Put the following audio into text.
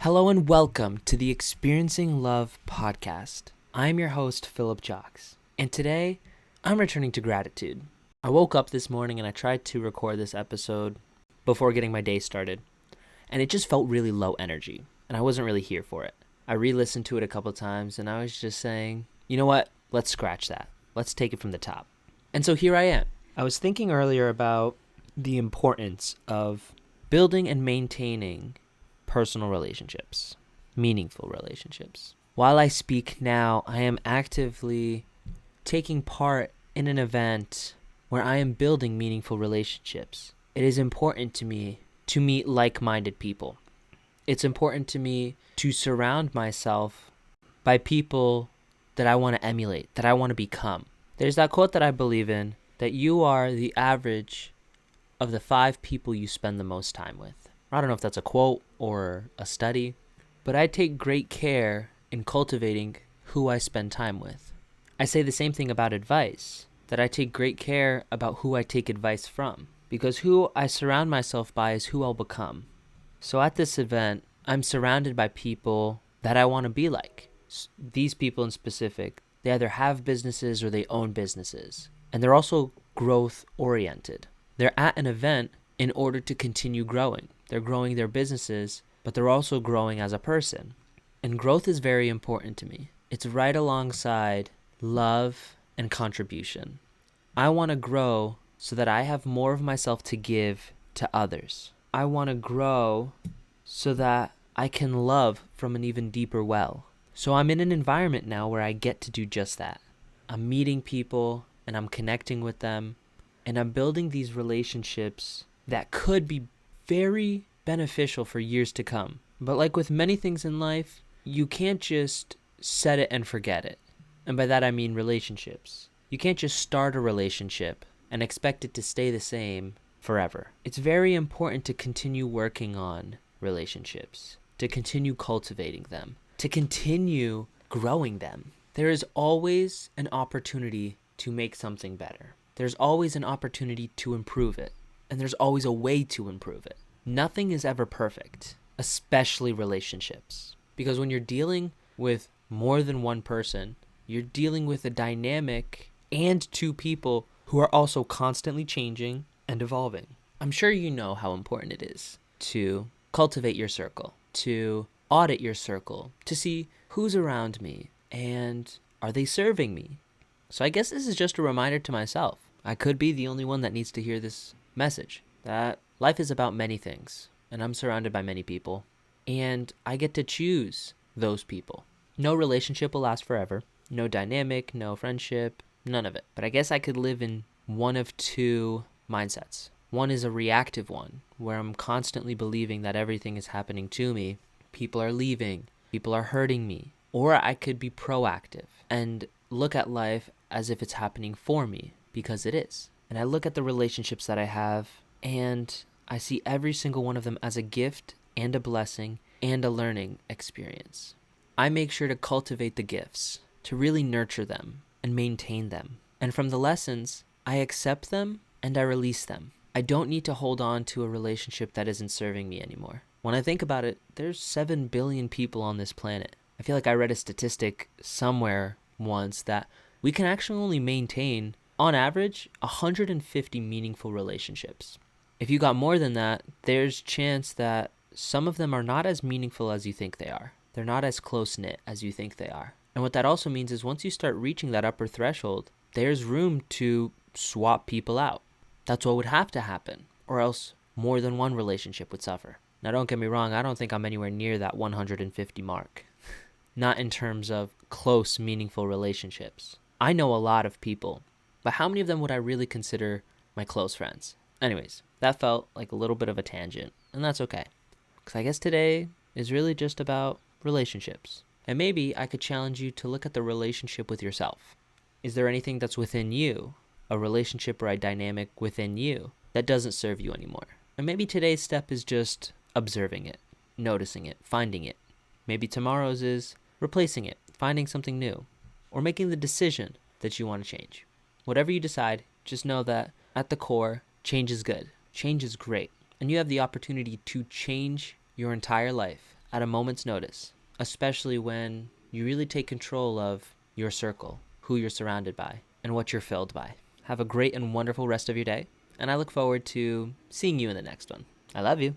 Hello and welcome to the Experiencing Love podcast. I'm your host, Philip Jocks, and today I'm returning to gratitude. I woke up this morning and I tried to record this episode before getting my day started, and it just felt really low energy, and I wasn't really here for it. I re-listened to it a couple times, and I was just saying, you know what? Let's scratch that. Let's take it from the top. And so here I am. I was thinking earlier about the importance of building and maintaining personal relationships, meaningful relationships. While I speak now, I am actively taking part in an event where I am building meaningful relationships. It is important to me to meet like-minded people. It's important to me to surround myself by people that I want to emulate, that I want to become. There's that quote that I believe in, that you are the average of the 5 people you spend the most time with. I don't know if that's a quote or a study, but I take great care in cultivating who I spend time with. I say the same thing about advice, that I take great care about who I take advice from, because who I surround myself by is who I'll become. So at this event, I'm surrounded by people that I want to be like. These people in specific, they either have businesses or they own businesses, and they're also growth oriented. They're at an event in order to continue growing. They're growing their businesses, but they're also growing as a person. And growth is very important to me. It's right alongside love and contribution. I want to grow so that I have more of myself to give to others. I want to grow so that I can love from an even deeper well. So I'm in an environment now where I get to do just that. I'm meeting people and I'm connecting with them, and I'm building these relationships that could be very beneficial for years to come. But like with many things in life, you can't just set it and forget it. And by that I mean relationships. You can't just start a relationship and expect it to stay the same forever. It's very important to continue working on relationships, to continue cultivating them, to continue growing them. There is always an opportunity to make something better. There's always an opportunity to improve it. And there's always a way to improve it. Nothing is ever perfect, especially relationships. Because when you're dealing with more than one person, you're dealing with a dynamic and 2 people who are also constantly changing and evolving. I'm sure you know how important it is to cultivate your circle, to audit your circle, to see who's around me and are they serving me. So I guess this is just a reminder to myself. I could be the only one that needs to hear this message, that life is about many things, and I'm surrounded by many people, and I get to choose those people. No relationship will last forever, no dynamic, no friendship, none of it. But I guess I could live in one of 2 mindsets. One is a reactive one, where I'm constantly believing that everything is happening to me, people are leaving, people are hurting me. Or I could be proactive and look at life as if it's happening for me, because it is. And I look at the relationships that I have, and I see every single one of them as a gift and a blessing and a learning experience. I make sure to cultivate the gifts, to really nurture them and maintain them. And from the lessons, I accept them and I release them. I don't need to hold on to a relationship that isn't serving me anymore. When I think about it, there's 7 billion people on this planet. I feel like I read a statistic somewhere once that we can actually only maintain, on average, 150 meaningful relationships. If you got more than that, there's chance that some of them are not as meaningful as you think they are. They're not as close-knit as you think they are. And what that also means is once you start reaching that upper threshold, there's room to swap people out. That's what would have to happen, or else more than one relationship would suffer. Now don't get me wrong, I don't think I'm anywhere near that 150 mark. Not in terms of close, meaningful relationships. I know a lot of people, but how many of them would I really consider my close friends? Anyways, that felt like a little bit of a tangent, and that's okay. Because I guess today is really just about relationships. And maybe I could challenge you to look at the relationship with yourself. Is there anything that's within you, a relationship or a dynamic within you, that doesn't serve you anymore? And maybe today's step is just observing it, noticing it, finding it. Maybe tomorrow's is replacing it, finding something new, or making the decision that you want to change. Whatever you decide, just know that at the core, change is good. Change is great. And you have the opportunity to change your entire life at a moment's notice, especially when you really take control of your circle, who you're surrounded by, and what you're filled by. Have a great and wonderful rest of your day, and I look forward to seeing you in the next one. I love you.